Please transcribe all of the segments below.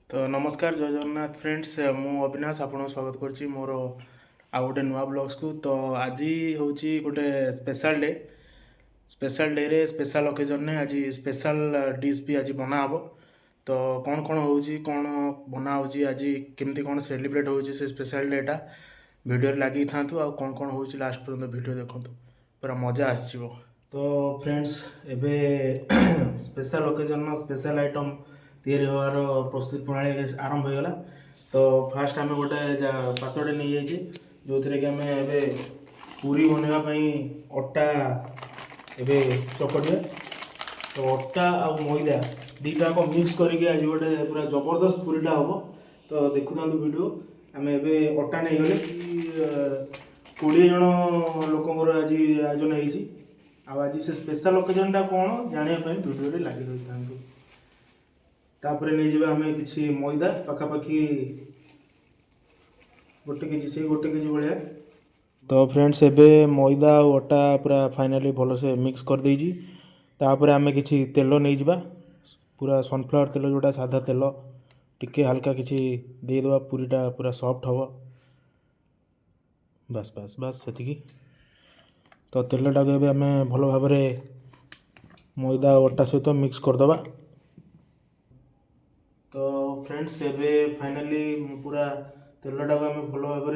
तो नमस्कार जय जगन्नाथ फ्रेंड्स मु अविनाश आपन स्वागत करुच्ची मोर आ गोटे नुआ ब्लग्स को। तो आज हूँ गोटे स्पेशल डे रे स्पेशल ओकेजन ने आज स्पेशल डिश भी आज बना हम। तो कौन कौन हो कौन बना हो आज केमती कौन सेलिब्रेट हो स्पेशल डेटा वीडियो लगी था कौन कौन हो लास्ट पर्यंत वीडियो देखो पूरा मजा आसो। तो फ्रेंड्स एबे स्पेशल ओकेजन स्पेशल आइटम तैयारी होवार प्रस्तुत प्रणाली आरंभ होगा। तो फास्ट आम गोटे पात्रटे नहीं जाइए जो थी कि आम ए पूरी बनवाई अटा एबे चकटिया। तो अटा आ मैदा दीटा मिक्स करके आज गोटे पूरा जबरदस्त पूरीटा हम। तो देखु था वीडियो आम ए अटा नहीं गले 20 जन लोक आज आयोजन होती आज से स्पेशल ओकेजनटा कौन जानापी वीडियो लगी रही था। तापर नहीं जावा आम कि मैदा पखापाखि गोटे केजी भाया। तो फ्रेंड्स एबे मैदा और अटा पूरा फाइनाली भल से मिक्स कर देजी। तापर आम कि तेल नहीं जावा पूरा सनफ्लावर तेल जोटा साधा तेल टिके हल्का किसी देदेवा पूरीटा पूरा सॉफ्ट हम। बस बस बस से तो तेलटा को आम भल भाव मैदा और अटा सहित मिक्स करदे। तो फ्रेंड्स एबे फाइनाली पूरा तेलटा को आम भल भाव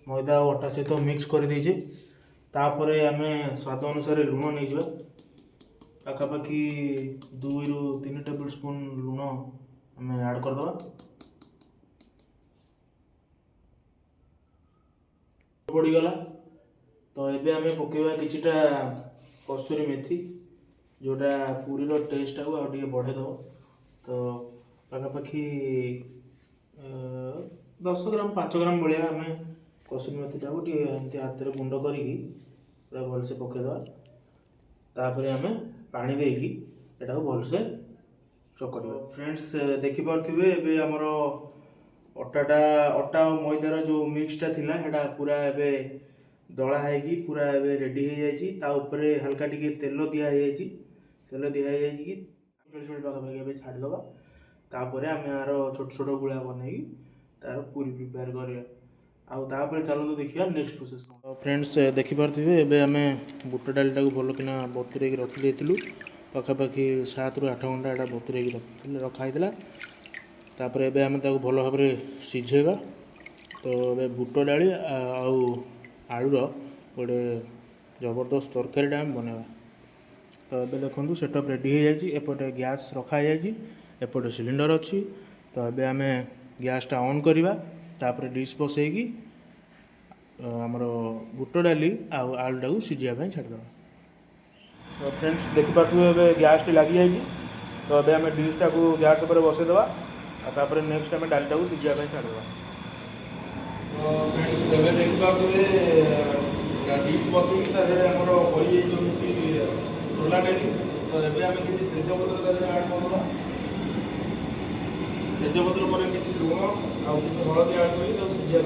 मैदा और अटा सहित मिक्स कर दीजिए। तापर आम स्वाद अनुसार लुण नहीं जावा पाखापाखि 2 ରୁ 3 टेबल स्पून लुण आम ऐड करदे। पड़गला तो एबे आम पकेबा किछिटा कसूरी मेथी जोटा पूरीर टेस्टा को आगे बढ़े दब। तो पाखापाखि 10 ग्राम 5 ग्राम भाया आम कसूरी मेथीटा को एमती हाथ में गुंड करी पूरा भलसे पकईदे। तापर आम पानी देकी एटा को भलसे चकटा। फ्रेंड्स देखिपे एबे आमर अटा और मैदार जो मिक्सटा थिला हेटा पूरा एबे दला है पूरा एबे रेडी हो जाए। हल्का टिके तेल दिखाई तेल दिखाई पाखापाखि छाड़दे। तापर आम यार छोट छोट गुड़ा बनई तार पूरी प्रिपेयर कर चलते देखिए नेक्स्ट प्रोसेस कौन। फ्रेंड्स देखिपे एबे आम बुट डालीटा को भल कि बतुरे रखी देलु पाखापाखि 7 ରୁ 8 घंटा यहाँ बतुरे रखाई। तापर एबे आम भल भाव सिझेगा। तो ए बुट डाली आलूर गोटे जबरदस्त तरकारी आम बनवा। तो ये देखो सेटअप रेडी हो जाए एपटे गैस रखाई एपटे सिलिंडर अच्छी। तो ये आम गैसटा ऑन करवा तापर डिश बसईकी आमर बुट डाली आलूटा को सिझापी छाड़दे। तो फ्रेंड्स देखिपे गैस टी लगी जाए। तो ये आम डिशटा को गैस पर बसईदे तापर नेक्स्ट आम डालीटा को सिझापी छाड़दे। तो फ्रेंड्स एबे देखिपे डिश बसईकी आमर बड़ी सोला डाली। तो ये आम कि तेजपत्र ऐड करवा तेजपत्र पर किसी लुण आउ कि हलदी ऐड कर सिझा।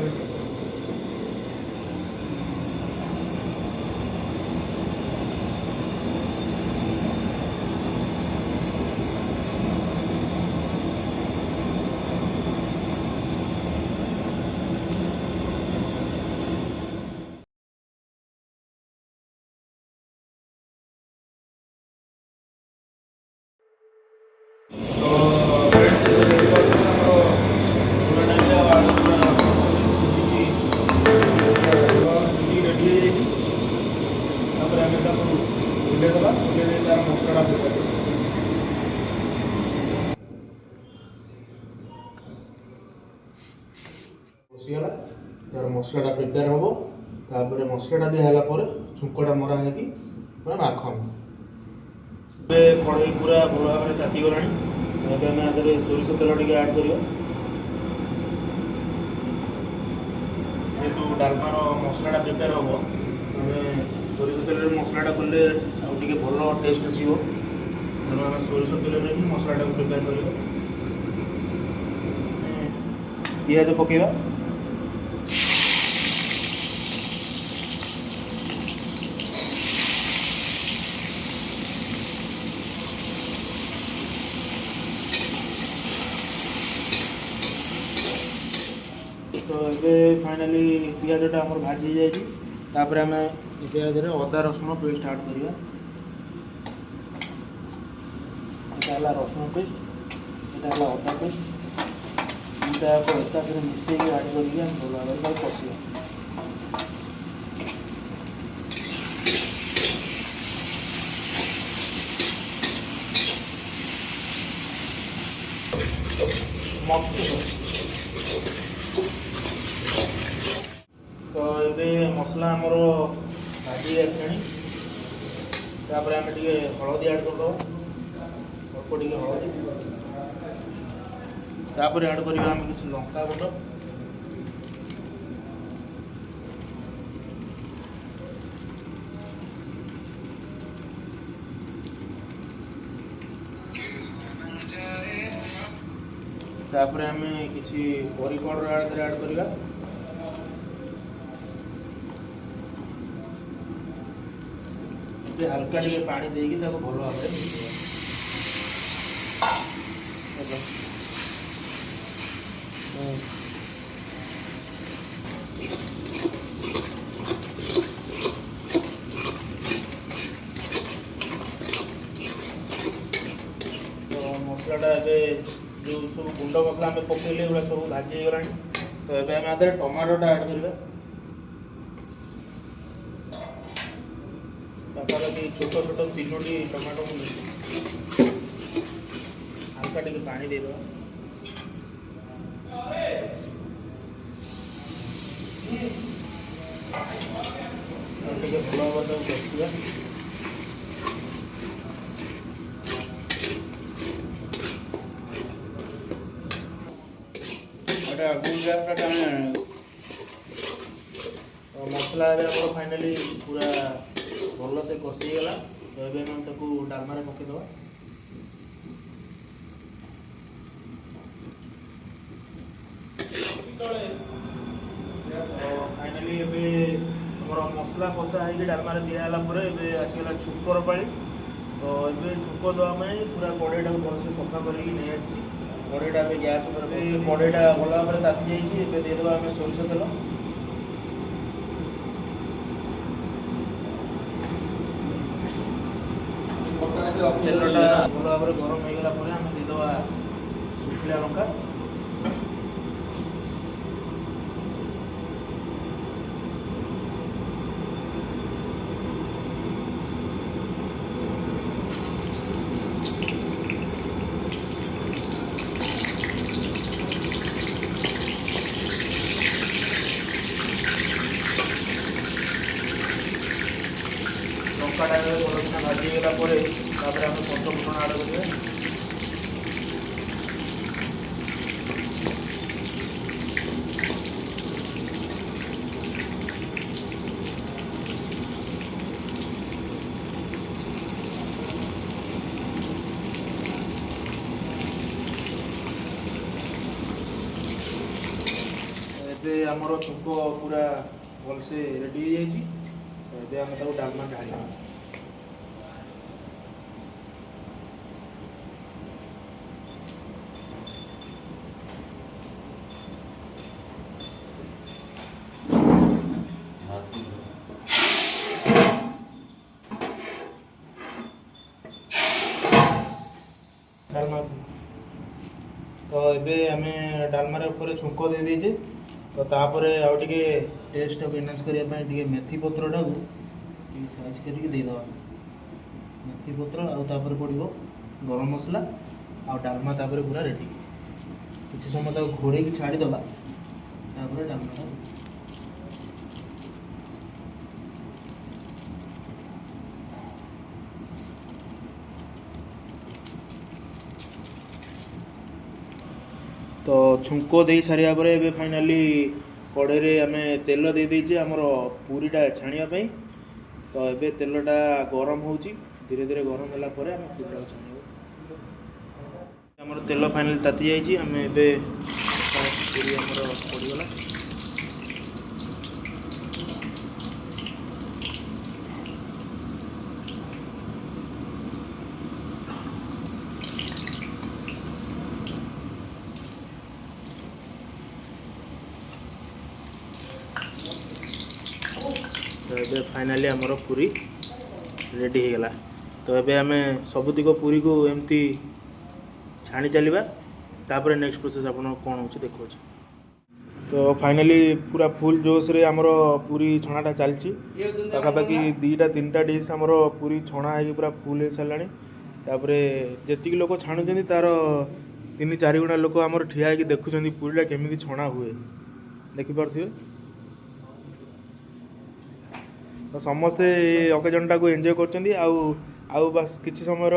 बसीगला तार मसलाटा प्रिपेयर हम। तापर मसलाटा दिहला छुंकटा मरा है पूरा माखन। कड़ई पूरा भल भाव में तातीगला। सोरिष तेल टे ऐड कर जेहतु डालमार मसलाटा प्रिपेयर हम सोरिष तेल मसलाटा कले आगे भल टेस्ट आसो। तेणु आम सोरिष तेल ही मसलाटा प्रिपेयर कर पिज पकेवा। तो ये फाइनाली पिजटा आम भाजी जाए आम पिजरे अदा रसुण पेस्ट आड करवा है रसुण पेस्ट यहाँ अदा पेस्ट दुटा एकाथरे मिसेक आड करके भल भाव कषा तो ये मसला आमर भाजी आसा आम टे हलदी आड करद अल्प टे हलदी तापर आड करवा आम किसी लंका गुंड तापर आम किसी बरी पाउडर आड करवा हल्का टे पानी देकी भल भाव तो मसलाटा जो सब गुंड मसला आम पकड़े गुड़ा सब भाजी गला तो ये आम आदि टमाटोटा आड करवा छोट छोट तीनोटी टमाटो हल्का टे पानी दे भल भाव कषा मसला फाइनाली पूरा भल से कषीगला तो ये डालमा पकईद फाइनाली मसला कषा हो डालमा दिहला आसगला छुंकर पाली तो ये छुंक देवाई पूरा कड़ईटा भल से सफा कर कड़ईटा गैस कड़ईटा भल भाव ताती जाइए देदेव आम सोरिष तेल तेलटा भल भाव गरम हो गला आम देदेवा सुखिला लंका लंकाटा भल भाजीगला आम पचफुटन आड कर आमर छुंक पूरा भल से रेडी हो जाए आम डालमा ढाल डालमा तो ये आम डालमार ऊपर छुंक दे दीजिए तो तापर आउ टे टेस्ट को एनहांस करने मेथी पत्रा को साइज करके देदेवा मेथी पत्र आउे पड़ो गरम मसला आ डालमा तापर पूरा रेडी किसी समय घोड़े छाड़ीदे डालमा तो छुंक दे सारिया पर ए फाइनाली कड़े आम तेल दे देजे आमर पूरीटा छाणिया तो ये तेलटा गरम हो धीरे धीरे गरम होला आम पूरीटा छाणिया आमर तेल फाइनाली ताती जाइए आम ए पूरी आमर पड़गला तो ये फाइनाली आमर पूरी रेडी हो गला। तो ये आम सबुतिक पूरी को एमती छाणी चलवा तापर नेक्स्ट प्रोसेस आप कौन हो देखो। तो फाइनाली पूरा फुल जोश रे आमर पूरी छणाटा चलती पाखापाखि 2-3टा डिश आमर पूरी छणा है पूरा फुल हो सारा। तापर जी लोक छाणुं तार 3-4 गुणा लोक आमर ठिया होगी देखुं पूरीटा केमी छणा हुए देखिपे। तो समस्ते अकेजनटा को एंजॉय कर बस किसी समय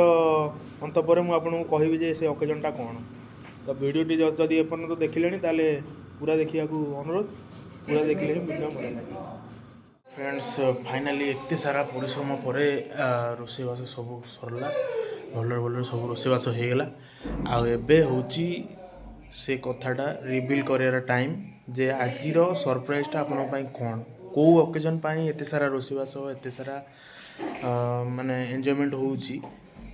अंत पर मुझे कहबी जे से अकेजनटा कौन। तो वीडियोटी जदि एपर्यंत तो देखिले ताले पूरा देखा अनुरोध, पूरा देखिले ही वीडियो मजा लगे। फ्रेंड्स फाइनाली एत सारा परिश्रम पर रोषेबास सब सरला भलर भलर सब रोषेबास हो गला। आबे हूँ से कथाटा रिविल करार टाइम जे आज सरप्राइजटा आपण कौन कौ ओकेजन एत सारा रोषेबास एत सारा माने एंजॉयमेंट होउची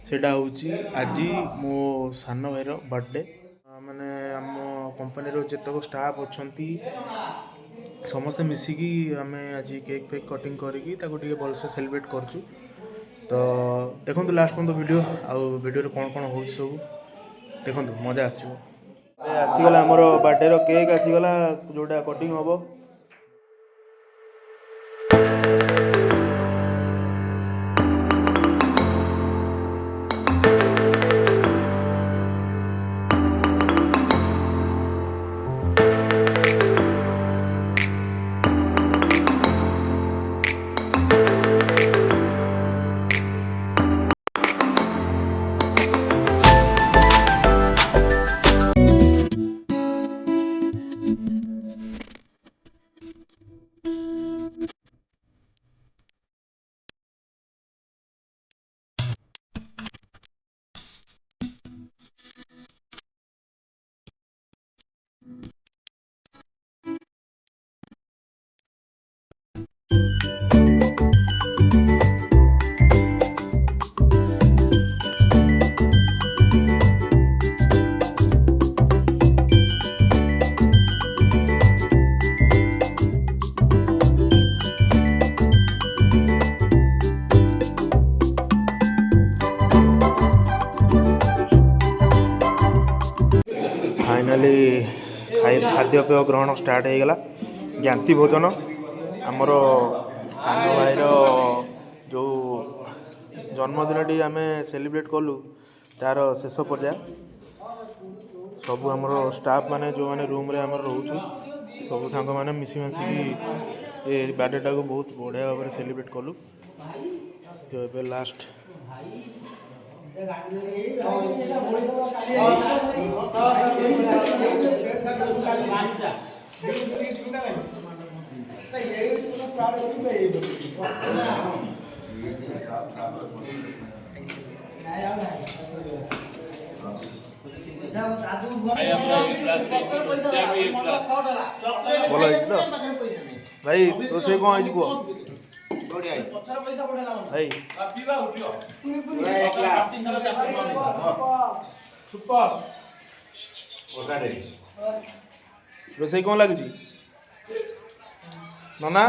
सेटा होउची आज मो सान भाईर बर्थडे। माने आम कंपनी जितक स्टाफ अच्छी समस्ते मिसिकी आम आज केक फेक कटिंग करके भलसे सेलिब्रेट करचु। तो देखो लास्ट पर्यंत वीडियो वीडियो कौन कौन हो सब देखो मजा आसीगला। आमर बर्थडे केक आसीगला जोटा कटिंग हम। फाइनाली खाद्यपेय ग्रहण स्टार्ट हो गला। ज्ञाति भोजन आमर सान भाईर जो जन्मदिनटी आम सेलिब्रेट कलु तार शेष पर्याय सब आमर स्टाफ माने जो माने रूम रे आमर रोचु सब सांग माने मिसी मसिकी ये बर्थडेटा को बहुत बढ़िया भाव में सेलिब्रेट कलु। तो ये लास्ट बोलो तो भाई तो से कौन कह भाई रोसई कौन लगे नाना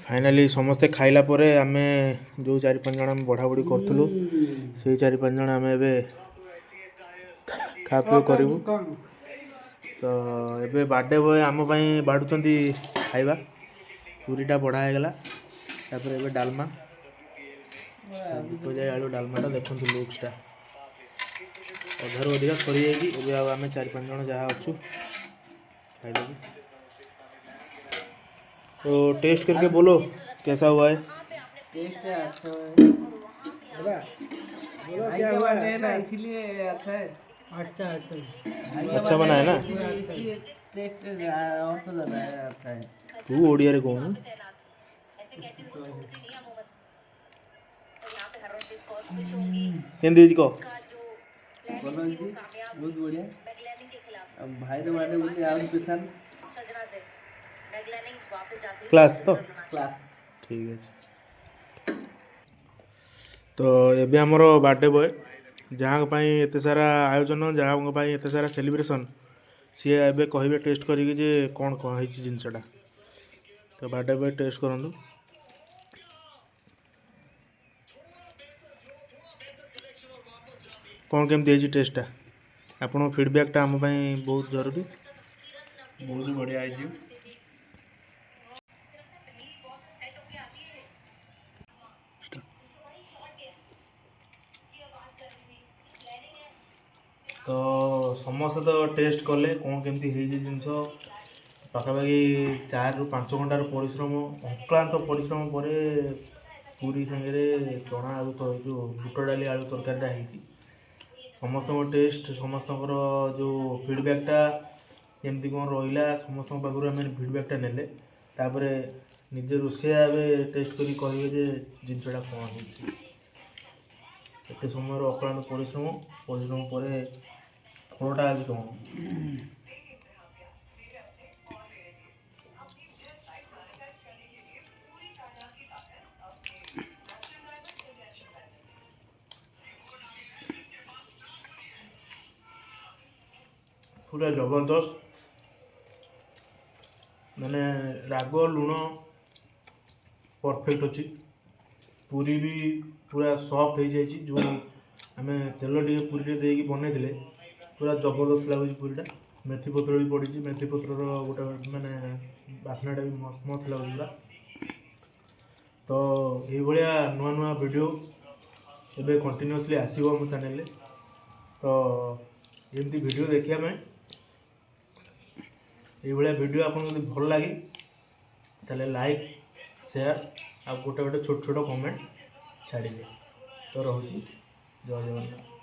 फाइनाली समस्ते खाइला परे आमे जो 4-5 जन आम बढ़ा बढ़ी करूँ से 4-5 जन आम खा पी करूँ। तो ये बर्थडे बॉय आम बाढ़ुं खाइबा पूरीटा बढ़ा होगला। तापर ये डालमा तो जाए आलू डालमाटा देखो लुक्सटा अधारू अधिका सरी जाए आम 4-5 जन जहाँ अच्छु खाईदेवी। तो टेस्ट करके बोलो कैसा हुआ है। टेस्ट अच्छा है भाई का बर्थडे है ना इसीलिए अच्छा है। अच्छा बना है ना टेस्ट और तो ज़्यादा अच्छा है। तू ओडिया रे कौन हिंदी को बोलो जी बहुत बढ़िया। अब भाई तो बर्थडे बोलते आओ स्पेशल क्लास तो क्लास ठीक है। तो एबे हमर बर्थडे बॉय जहाँ पाई एते सारा आयोजन जहाँ पाई एते सारा सेलिब्रेशन सी एबे कहबे टेस्ट करिके जे कौन कौन है जिनसटा तो बर्थडे बॉय टेस्ट करंतु कौन केमती है टेस्टा आपण फीडबैकटा आम बहुत जरूरी बहुत बढ़िया है। तो समस्त तो टेस्ट कले कौन केमती है जिनस पाखापाखि 4 ରୁ 5 घंटार परिश्रम अक्लांत परिश्रम पर पूरी सागे चना आलू जो बुट डाली आलू तरकारीटा है समस्त टेस्ट समस्त जो फीडबैकटा केमती कौन रहा समस्त पाखु आम फीडबैकटा नेले तापर निजे रोषैया टेस्ट करी कहे जे जिनसटा कौन होते समय अक्लांत परिश्रम पर फलटा आज कौन पूरा जबरदस्त माने राग लुण परफेक्ट अच्छी पूरी भी पूरा सॉफ्ट हो जाए जो आम तेल टे पूरी देकी बनई पूरा जबरदस्त लगुच पूरीटा मेथी पत्र भी पड़ी मेथी पत्र गोटे माने बास्नाटा भी मस्त मस्त लगुच पूरा तो ये नुआ नुआ वीडियो एबे कंटिन्यूअसली आसीबो मो चैनल तो एमती वीडियो देखिया मैं ये वीडियो आपको भल लगे ताले लाइक शेयर आ गोटे गोटे छोट छोट कमेंट छाड़िए तो रोची जय जगन्नाथ।